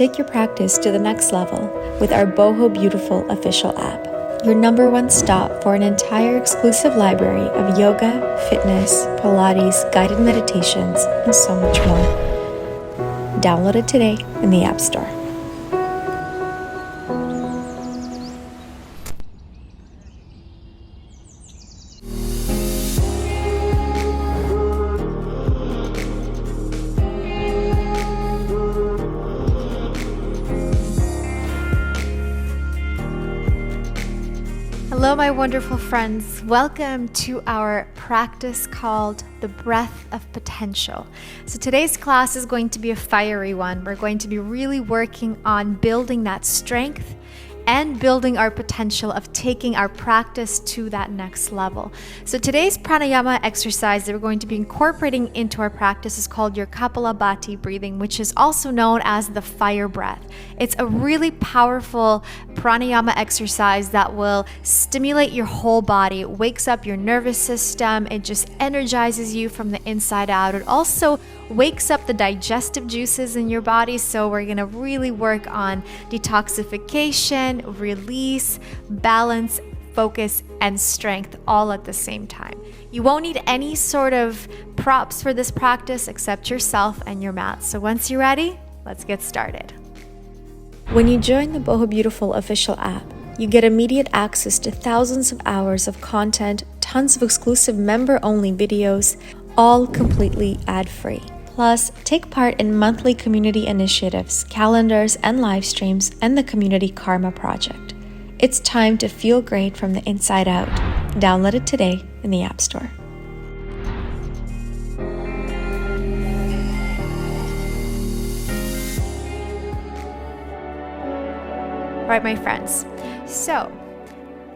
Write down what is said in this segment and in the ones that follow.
take your practice to the next level with our Boho Beautiful official app, your #1 stop for an entire exclusive library of yoga, fitness, Pilates, guided meditations, and so much more. Download it today in the App Store. Hello, my wonderful friends. Welcome to our practice called the Breath of Potential. So today's class is going to be a fiery one. We're going to be really working on building that strength and building our potential of taking our practice to that next level. So today's pranayama exercise that we're going to be incorporating into our practice is called your Kapalabhati breathing, which is also known as the fire breath. It's a really powerful pranayama exercise that will stimulate your whole body. It wakes up your nervous system. It just energizes you from the inside out. It also wakes up the digestive juices in your body. So we're going to really work on detoxification, release, balance, focus, and strength all at the same time. You won't need any sort of props for this practice except yourself and your mat. So once you're ready, let's get started. When you join the Boho Beautiful official app, you get immediate access to thousands of hours of content, tons of exclusive member-only videos, all completely ad-free. Plus, take part in monthly community initiatives, calendars, and live streams, and the Community Karma Project. It's time to feel great from the inside out. Download it today in the App Store. All right, my friends. So,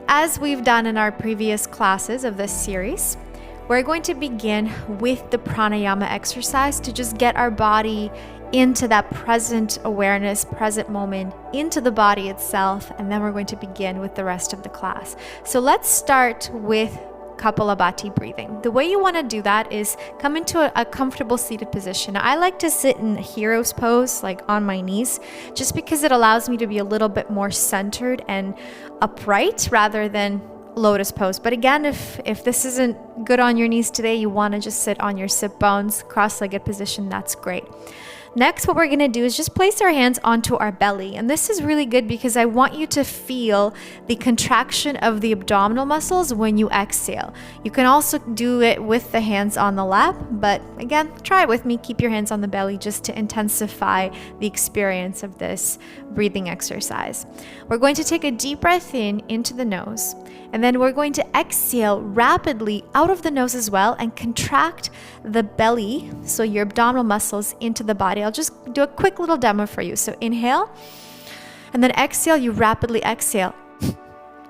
as we've done in our previous classes of this series, we're going to begin with the pranayama exercise to just get our body into that present awareness, present moment, into the body itself, and then we're going to begin with the rest of the class. So let's start with Kapalabhati breathing. The way you want to do that is come into a comfortable seated position. I like to sit in hero's pose, like on my knees, just because it allows me to be a little bit more centered and upright rather than lotus pose. But again, if this isn't good on your knees today, you want to just sit on your sit bones, cross-legged position, that's great. Next, what we're going to do is just place our hands onto our belly. And this is really good because I want you to feel the contraction of the abdominal muscles when you exhale. You can also do it with the hands on the lap, but again, try it with me. Keep your hands on the belly just to intensify the experience of this breathing exercise. We're going to take a deep breath in into the nose, and then we're going to exhale rapidly out of the nose as well and contract the belly, so your abdominal muscles, into the body. I'll just do a quick little demo for you. So inhale, and then exhale, you rapidly exhale.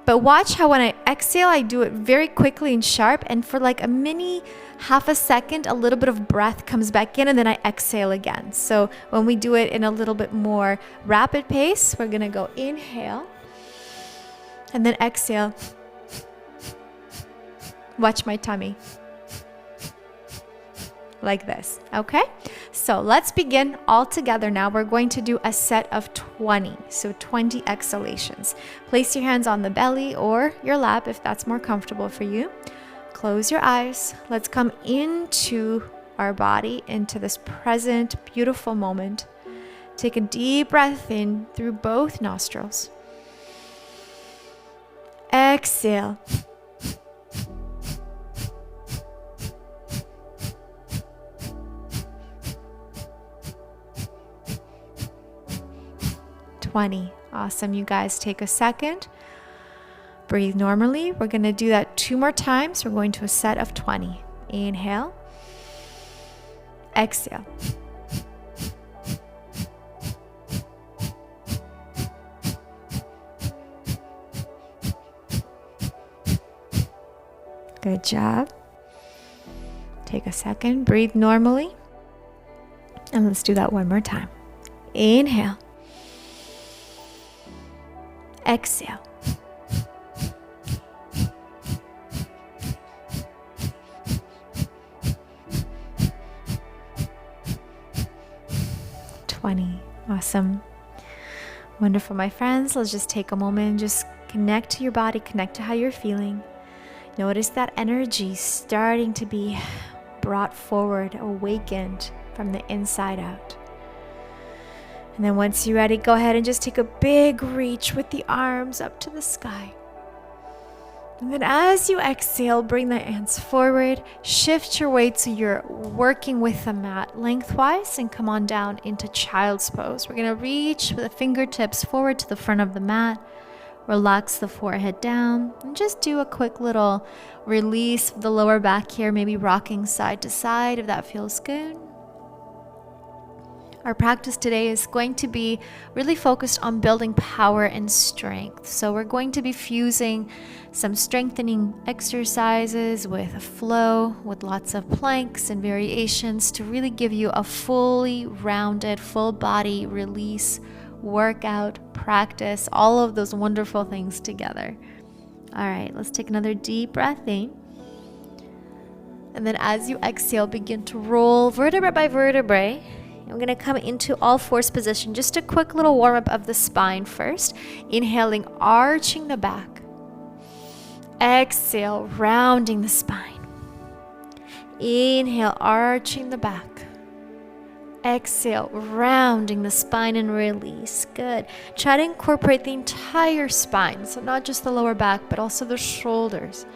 But watch how when I exhale, I do it very quickly and sharp, and for like a mini half a second, a little bit of breath comes back in, and then I exhale again. So when we do it in a little bit more rapid pace, we're gonna go inhale, and then exhale. Watch my tummy. Like this, okay? So let's begin all together now. We're going to do a set of 20, so 20 exhalations. Place your hands on the belly or your lap if that's more comfortable for you. Close your eyes. Let's come into our body, into this present, beautiful moment. Take a deep breath in through both nostrils. Exhale. Awesome. You guys take a second. Breathe normally. We're going to do that 2 more times. We're going to a set of 20. Inhale. Exhale. Good job. Take a second. Breathe normally. And let's do that 1 more time. Inhale. Exhale. Awesome. Wonderful, my friends. Let's just take a moment and just connect to your body, connect to how you're feeling. Notice that energy starting to be brought forward, awakened from the inside out. And then once you're ready, go ahead and just take a big reach with the arms up to the sky. And then as you exhale, bring the hands forward, shift your weight so you're working with the mat lengthwise and come on down into child's pose. We're gonna reach with the fingertips forward to the front of the mat, relax the forehead down, and just do a quick little release of the lower back here, maybe rocking side to side if that feels good. Our practice today is going to be really focused on building power and strength. So we're going to be fusing some strengthening exercises with a flow, with lots of planks and variations to really give you a fully rounded, full body release, workout, practice, all of those wonderful things together. All right, let's take another deep breath in. And then as you exhale, begin to roll vertebrae by vertebrae. I'm going to come into all fours position. Just a quick little warm up of the spine first. Inhaling, arching the back. Exhale, rounding the spine. Inhale, arching the back. Exhale, rounding the spine and release. Good. Try to incorporate the entire spine. So not just the lower back, but also the shoulders.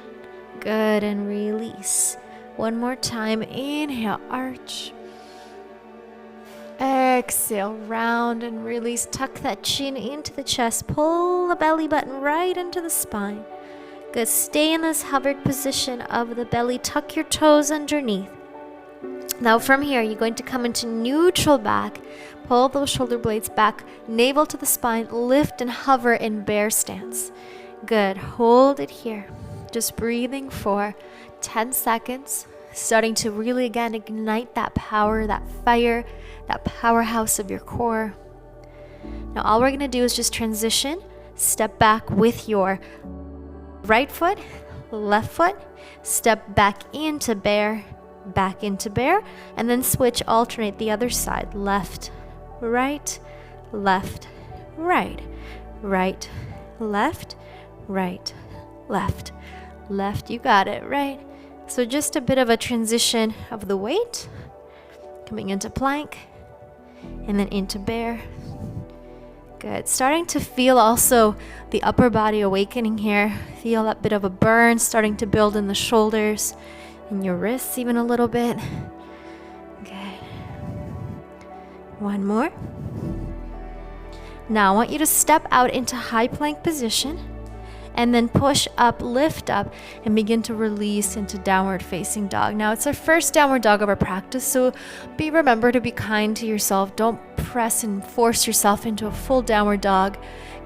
Good. And release. One more time. Inhale, arch. Exhale, round and release. Tuck that chin into the chest. Pull the belly button right into the spine. Good. Stay in this hovered position of the belly. Tuck your toes underneath. Now from here, you're going to come into neutral back. Pull those shoulder blades back. Navel to the spine. Lift and hover in bear stance. Good. Hold it here. Just breathing for 10 seconds. Starting to really, again, ignite that power, that fire, that powerhouse of your core. Now all we're going to do is just transition, step back with your right foot, left foot, step back into bear, and then switch, alternate the other side, left, right, left, right, right, left, right, left, left. You got it, right? So just a bit of a transition of the weight, coming into plank, and then into bear. Good. Starting to feel also the upper body awakening here. Feel that bit of a burn starting to build in the shoulders and your wrists even a little bit. Good. One more. Now I want you to step out into high plank position. And then push up, lift up, and begin to release into downward facing dog. Now it's our first downward dog of our practice, so remember to be kind to yourself. Don't press and force yourself into a full downward dog.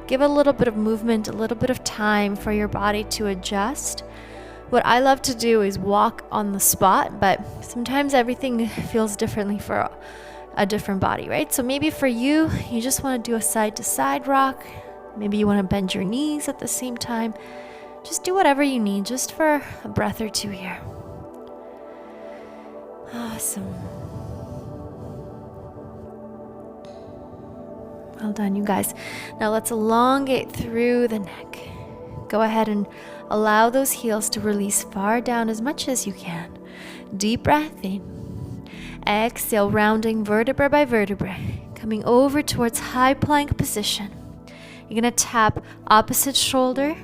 Give a little bit of movement, a little bit of time for your body to adjust. What I love to do is walk on the spot, but sometimes everything feels differently for a different body, right? So maybe for you, you just want to do a side to side rock. Maybe you want to bend your knees at the same time. Just do whatever you need, just for a breath or two here. Awesome. Well done, you guys. Now let's elongate through the neck. Go ahead and allow those heels to release far down as much as you can. Deep breath in. Exhale, rounding vertebra by vertebra. Coming over towards high plank position. You're going to tap opposite shoulder,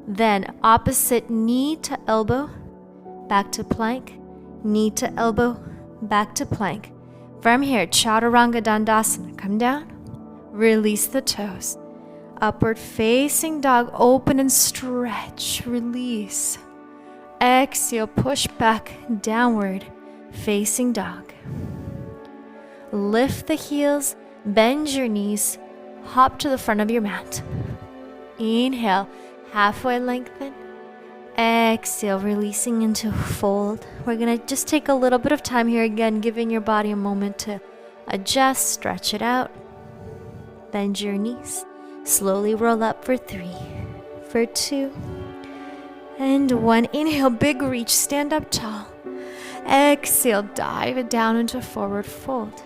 then opposite knee to elbow, back to plank, knee to elbow, back to plank. From here, Chaturanga Dandasana, come down, release the toes. Upward facing dog, open and stretch, release. Exhale, push back, downward facing dog. Lift the heels. Bend your knees, hop to the front of your mat. Inhale, halfway lengthen. Exhale, releasing into fold. We're going to just take a little bit of time here again, giving your body a moment to adjust, stretch it out. Bend your knees. Slowly roll up for 3, for 2, and 1. Inhale, big reach, stand up tall. Exhale, dive it down into forward fold.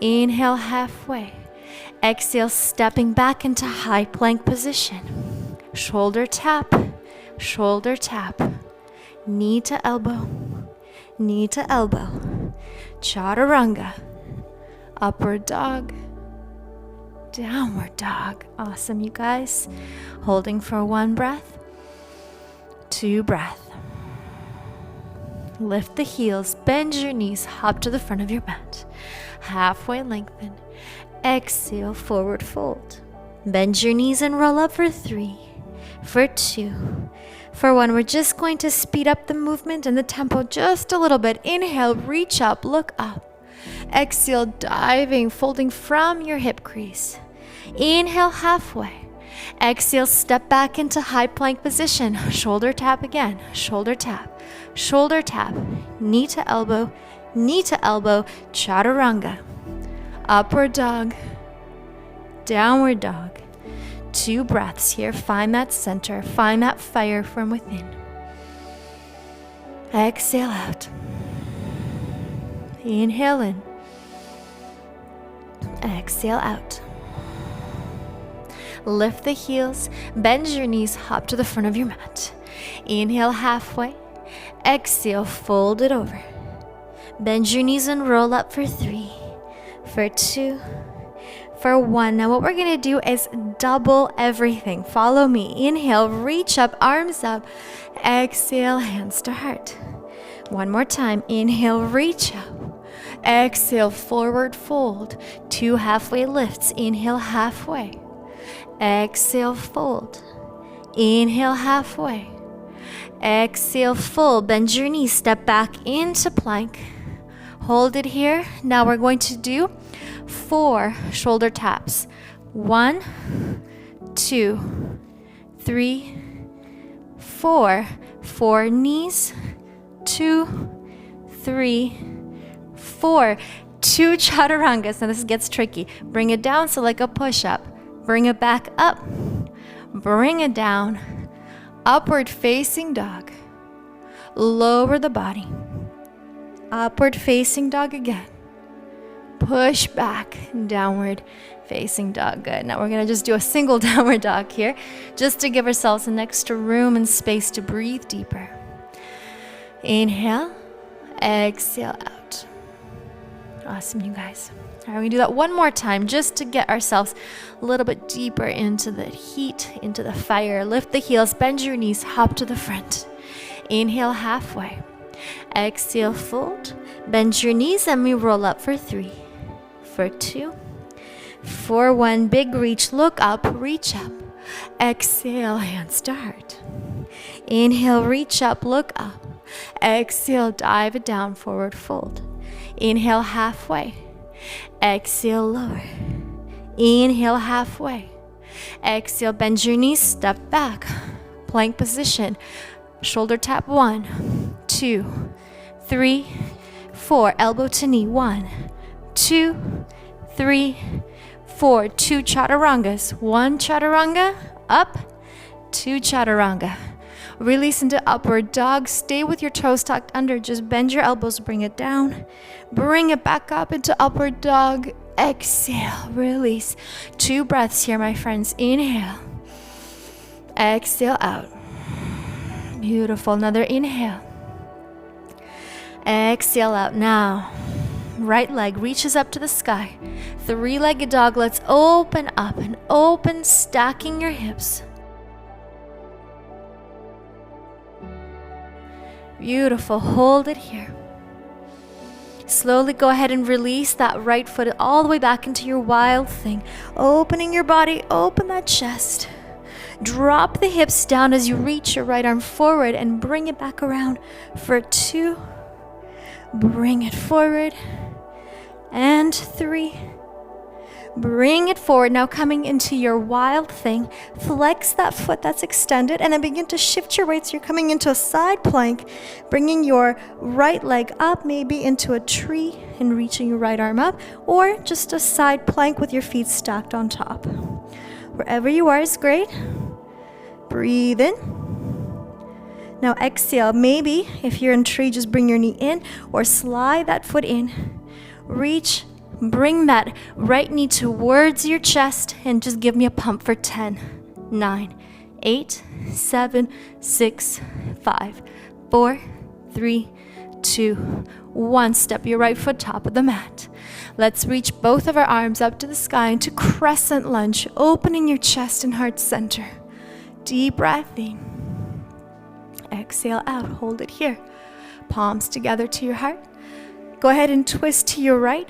Inhale, halfway. Exhale, stepping back into high plank position. Shoulder tap, knee to elbow, chaturanga, upward dog, downward dog. Awesome, you guys. Holding for 1 breath, 2 breath. Lift the heels, bend your knees, hop to the front of your mat. Halfway lengthen. Exhale, forward fold. Bend your knees and roll up for 3, for 2, for 1. We're just going to speed up the movement and the tempo just a little bit. Inhale, reach up, look up. Exhale, diving, folding from your hip crease. Inhale, halfway. Exhale, step back into high plank position. Shoulder tap again, shoulder tap, knee to elbow, chaturanga. Upward dog, downward dog. 2 breaths here. Find that center. Find that fire from within. Exhale out. Inhale in. Exhale out. Lift the heels. Bend your knees. Hop to the front of your mat. Inhale, halfway. Exhale, fold it over. Bend your knees and roll up for 3, for 2, for 1. Now what we're going to do is double everything. Follow me. Inhale, reach up, arms up. Exhale, hands to heart. 1 more time. Inhale, reach up. Exhale, forward fold. 2 halfway lifts. Inhale, halfway. Exhale, fold. Inhale, halfway. Exhale, full. Bend your knees. Step back into plank. Hold it here. Now we're going to do 4 shoulder taps. 1, 2, 3, 4. 4 knees. 2, 3, 4. 2 chaturangas. Now this gets tricky. Bring it down, so like a push-up. Bring it back up. Bring it down. Upward facing dog. Lower the body. Upward facing dog again. Push back. Downward facing dog. Good. Now we're going to just do a single downward dog here, just to give ourselves an extra room and space to breathe deeper. Inhale. Exhale out. Awesome, you guys. All right, we do that 1 more time just to get ourselves a little bit deeper into the heat, into the fire. Lift the heels, bend your knees, hop to the front. Inhale, halfway. Exhale, fold. Bend your knees and we roll up for 3, for 2, for 1. Big reach, look up, reach up. Exhale, hands to heart. Inhale, reach up, look up. Exhale, dive it down, forward fold. Inhale, halfway. Exhale, lower. Inhale, halfway. Exhale, bend your knees, step back. Plank position. Shoulder tap. 1, 2, 3, 4. Elbow to knee. 1, 2, 3, 4. 2 chaturangas. 1 chaturanga. Up. 2 chaturanga. Release into upward dog. Stay with your toes tucked under. Just bend your elbows. Bring it down. Bring it back up into upward dog. Exhale. Release. 2 breaths here, my friends. Inhale. Exhale out. Beautiful. Another inhale. Exhale out. Now, right leg reaches up to the sky. 3-legged dog. Let's open up and open, stacking your hips. Beautiful. Hold it here. Slowly go ahead and release that right foot all the way back into your wild thing. Opening your body, open that chest. Drop the hips down as you reach your right arm forward and bring it back around for 2. Bring it forward. And 3. Bring it forward. Now coming into your wild thing, flex that foot that's extended and then begin to shift your weight. So you're coming into a side plank, bringing your right leg up, maybe into a tree and reaching your right arm up, or just a side plank with your feet stacked on top. Wherever you are is great. Breathe in. Now exhale. Maybe if you're in tree, just bring your knee in or slide that foot in. Reach Bring that right knee towards your chest and just give me a pump for 10, 9, 8, 7, 6, 5, 4, 3, 2, 1. Step your right foot top of the mat. Let's reach both of our arms up to the sky into crescent lunge, opening your chest and heart center. Deep breath in. Exhale out. Hold it here. Palms together to your heart. Go ahead and twist to your right.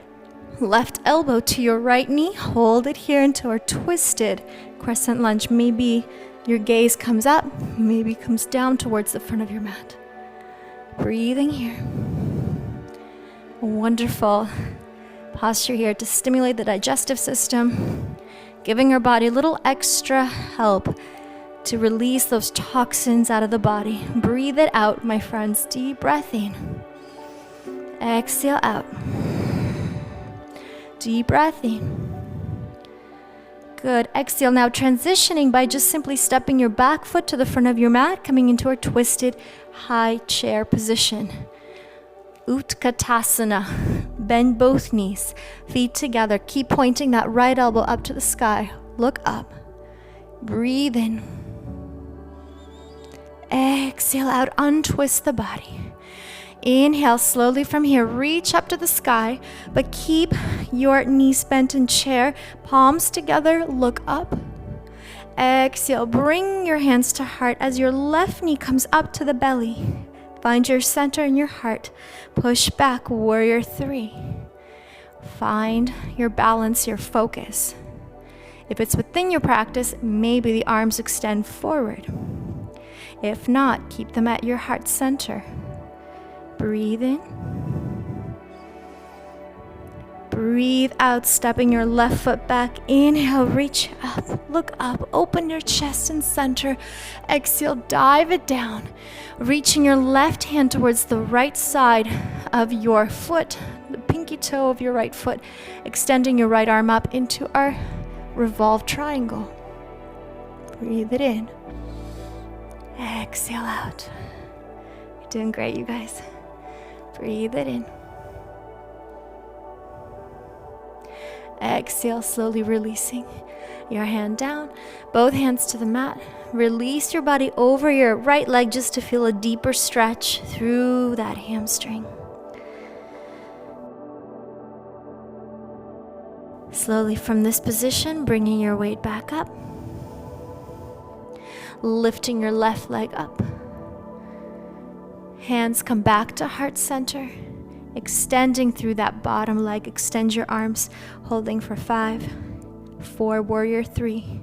Left elbow to your right knee. Hold it here into our twisted crescent lunge. Maybe your gaze comes up, maybe comes down towards the front of your mat. Breathing here. Wonderful posture here to stimulate the digestive system, giving our body a little extra help to release those toxins out of the body. Breathe it out, my friends. Deep breath in. Exhale out. Deep breath in. Good. Exhale. Now transitioning by just simply stepping your back foot to the front of your mat, coming into our twisted high chair position. Utkatasana. Bend both knees, feet together. Keep pointing that right elbow up to the sky. Look up. Breathe in. Exhale out. Untwist the body. Inhale slowly from here. Reach up to the sky, but keep your knees bent in chair. Palms together. Look up. Exhale. Bring your hands to heart as your left knee comes up to the belly. Find your center in your heart. Push back, warrior 3. Find your balance, your focus. If it's within your practice, maybe the arms extend forward. If not, keep them at your heart center. Breathe in. Breathe out, stepping your left foot back. Inhale, reach up, look up, open your chest and center. Exhale, dive it down. Reaching your left hand towards the right side of your foot, the pinky toe of your right foot, extending your right arm up into our revolved triangle. Breathe it in. Exhale out. You're doing great, you guys. Breathe it in. Exhale, slowly releasing your hand down, both hands to the mat. Release your body over your right leg just to feel a deeper stretch through that hamstring. Slowly from this position, bringing your weight back up. Lifting your left leg up. Hands come back to heart center. Extending through that bottom leg. Extend your arms, holding for 5, 4, warrior 3,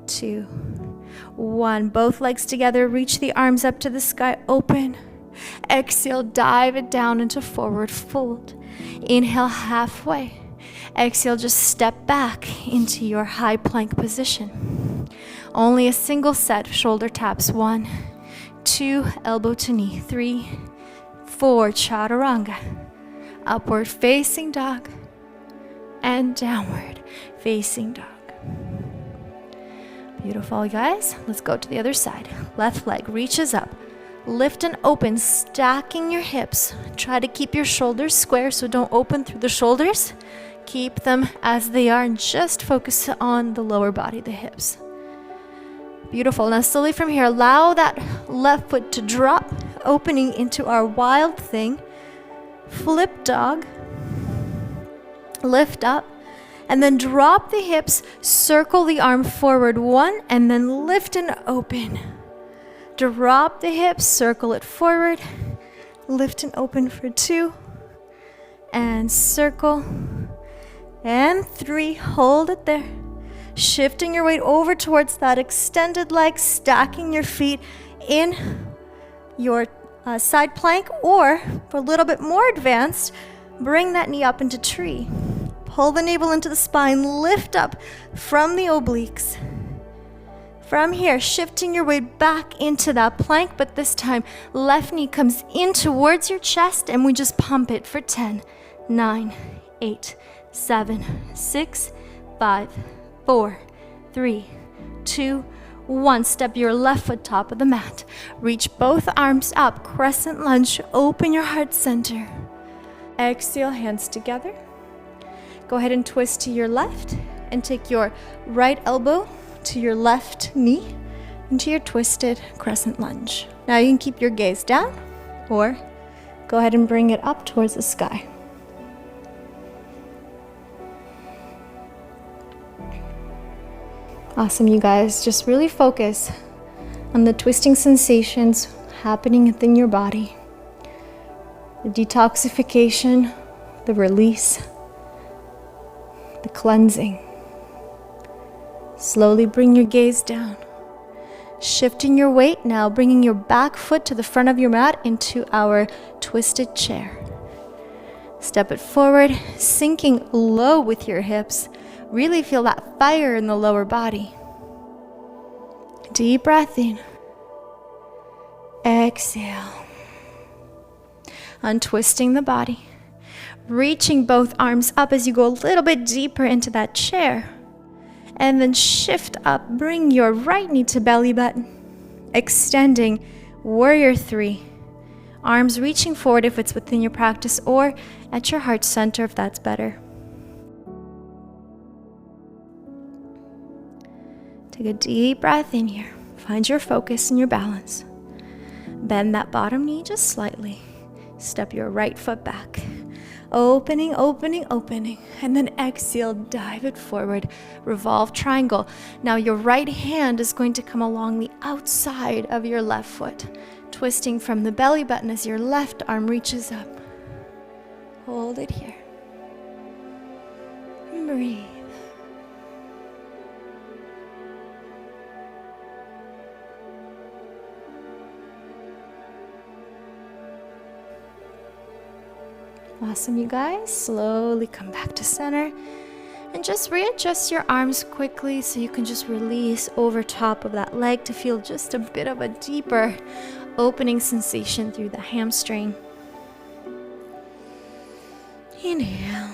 2, 1. Both legs together. Reach the arms up to the sky. Open. Exhale, dive it down into forward fold. Inhale, halfway. Exhale, just step back into your high plank position. Only a single set, shoulder taps. 1, 2, elbow to knee. 3, 4, chaturanga. Upward facing dog. And downward facing dog. Beautiful, guys. Let's go to the other side. Left leg reaches up. Lift and open, stacking your hips. Try to keep your shoulders square, so don't open through the shoulders. Keep them as they are and just focus on the lower body, the hips. Beautiful. Now slowly from here, allow that left foot to drop, opening into our wild thing. Flip dog. Lift up. And then drop the hips, circle the arm forward 1, and then lift and open. Drop the hips, circle it forward, lift and open for 2, and circle, and 3, hold it there. Shifting your weight over towards that extended leg, stacking your feet in your side plank, or for a little bit more advanced, bring that knee up into tree. Pull the navel into the spine, lift up from the obliques. From here, shifting your weight back into that plank, but this time, left knee comes in towards your chest, and we just pump it for 10, 9, 8, 7, 6, 5, 4, 3, 2, 1. Step your left foot top of the mat. Reach both arms up, crescent lunge, open your heart center. Exhale, hands together. Go ahead and twist to your left and take your right elbow to your left knee into your twisted crescent lunge. Now you can keep your gaze down or go ahead and bring it up towards the sky. Awesome, you guys. Just really focus on the twisting sensations happening within your body. The detoxification, the release, the cleansing. Slowly bring your gaze down. Shifting your weight now, bringing your back foot to the front of your mat into our twisted chair. Step it forward, sinking low with your hips. Really feel that fire in the lower body. Deep breath in. Exhale. Untwisting the body. Reaching both arms up as you go a little bit deeper into that chair. And then shift up. Bring your right knee to belly button. Extending warrior 3. Arms reaching forward if it's within your practice or at your heart center if that's better. Take a deep breath in here. Find your focus and your balance. Bend that bottom knee just slightly. Step your right foot back. Opening, opening, opening. And then exhale, dive it forward. Revolve triangle. Now your right hand is going to come along the outside of your left foot. Twisting from the belly button as your left arm reaches up. Hold it here. Breathe. Awesome, you guys. Slowly come back to center and just readjust your arms quickly so you can just release over top of that leg to feel just a bit of a deeper opening sensation through the hamstring. Inhale.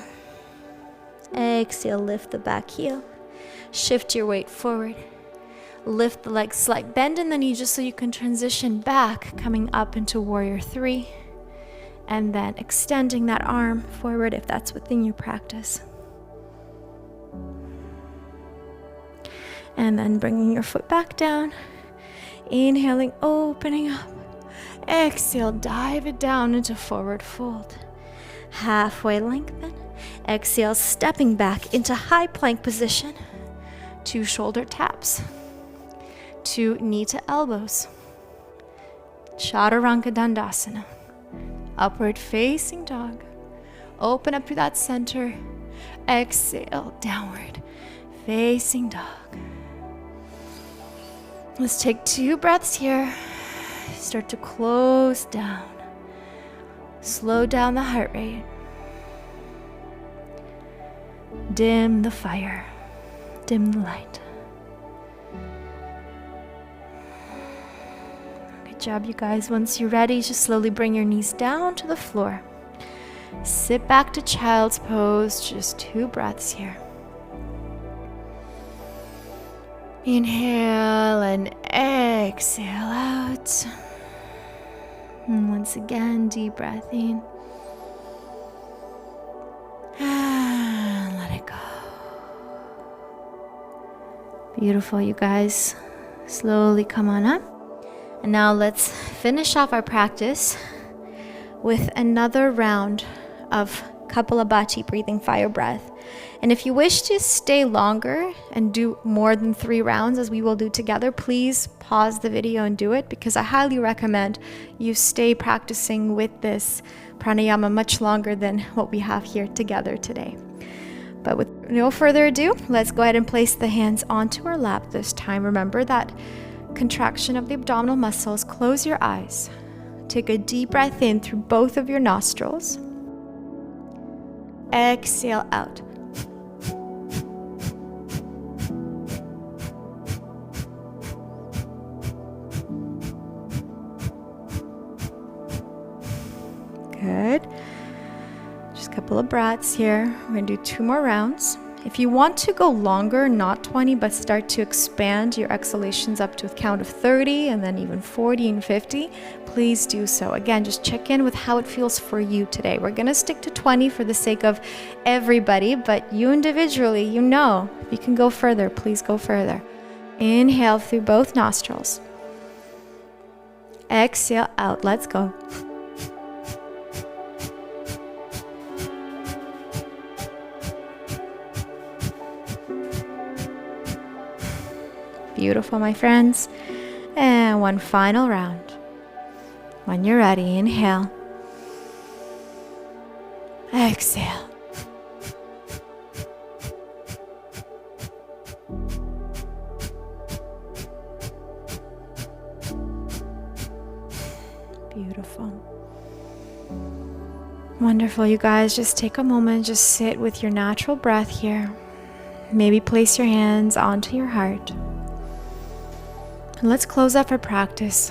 Exhale, lift the back heel. Shift your weight forward. Lift the leg, slight bend in the knee just so you can transition back, coming up into warrior 3. And then extending that arm forward if that's within your practice. And then bringing your foot back down. Inhaling, opening up. Exhale, dive it down into forward fold. Halfway lengthen. Exhale, stepping back into high plank position. 2 shoulder taps. 2 knee to elbows. Chaturanga Dandasana. Upward facing dog. Open up to that center. Exhale, downward facing dog. Let's take 2 breaths here. Start to close down. Slow down the heart rate. Dim the fire. Dim the light. Good job, you guys. Once you're ready, just slowly bring your knees down to the floor. Sit back to child's pose. Just 2 breaths here. Inhale and exhale out. And once again, deep breath in. And let it go. Beautiful, you guys. Slowly come on up. And now let's finish off our practice with another round of Kapalabhati breathing fire breath. And if you wish to stay longer and do more than 3 rounds, as we will do together, please pause the video and do it, because I highly recommend you stay practicing with this pranayama much longer than what we have here together today. But with no further ado, let's go ahead and place the hands onto our lap this time. Remember that contraction of the abdominal muscles. Close your eyes. Take a deep breath in through both of your nostrils. Exhale out. Good. Just a couple of breaths here. We're going to do 2 more rounds. If you want to go longer, not 20, but start to expand your exhalations up to a count of 30 and then even 40 and 50, please do so. Again, just check in with how it feels for you today. We're going to stick to 20 for the sake of everybody, but you individually, you know, if you can go further, please go further. Inhale through both nostrils. Exhale out. Let's go. Beautiful, my friends. And one final round. When you're ready, inhale. Exhale. Beautiful. Wonderful, you guys. Just take a moment, just sit with your natural breath here. Maybe place your hands onto your heart. And let's close up our practice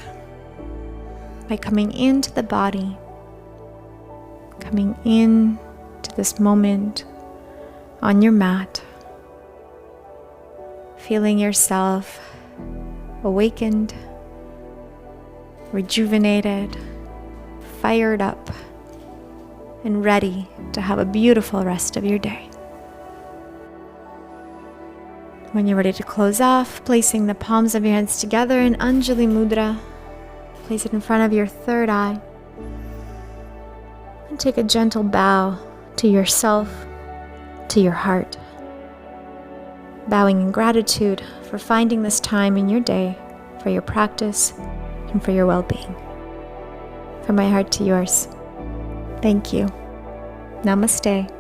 by coming into the body, coming in to this moment on your mat, feeling yourself awakened, rejuvenated, fired up, and ready to have a beautiful rest of your day. When you're ready to close off, placing the palms of your hands together in Anjali Mudra, place it in front of your third eye, and take a gentle bow to yourself, to your heart, bowing in gratitude for finding this time in your day for your practice and for your well-being. From my heart to yours, thank you. Namaste.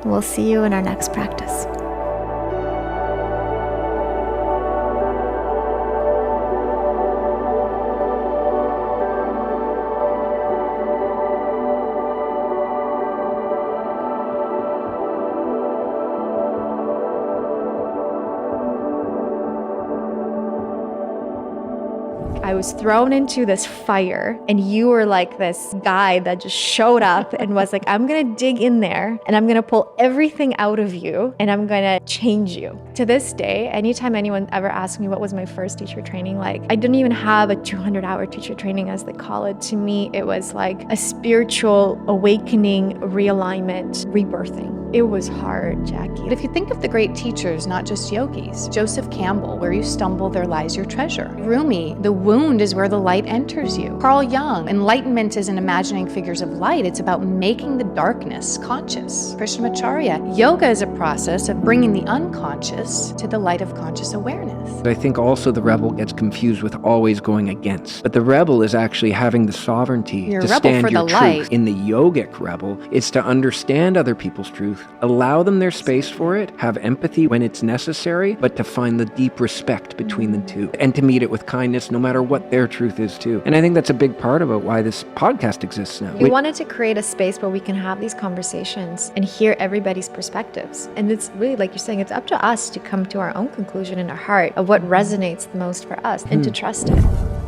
We'll see you in our next practice. I was thrown into this fire, and you were like this guy that just showed up and was like, I'm going to dig in there and I'm going to pull everything out of you and I'm going to change you. To this day, anytime anyone ever asks me what was my first teacher training like, I didn't even have a 200-hour teacher training as they call it. To me, it was like a spiritual awakening, realignment, rebirthing. It was hard, Jackie. But if you think of the great teachers, not just yogis, Joseph Campbell, where you stumble, there lies your treasure. Rumi, the wound is where the light enters you. Carl Jung, enlightenment isn't imagining figures of light, it's about making the darkness conscious. Krishnamacharya, yoga is a process of bringing the unconscious to the light of conscious awareness. I think also the rebel gets confused with always going against. But the rebel is actually having the sovereignty You're to a rebel stand for your the truth. light. In the yogic rebel, it's to understand other people's truth, allow them their space for it, have empathy when it's necessary, but to find the deep respect between the two, and to meet it with kindness no matter what their truth is too. And I think that's a big part about why this podcast exists now. We wanted to create a space where we can have these conversations and hear everybody's perspectives. And it's really, like you're saying, it's up to us to come to our own conclusion in our heart of what resonates the most for us and to trust it.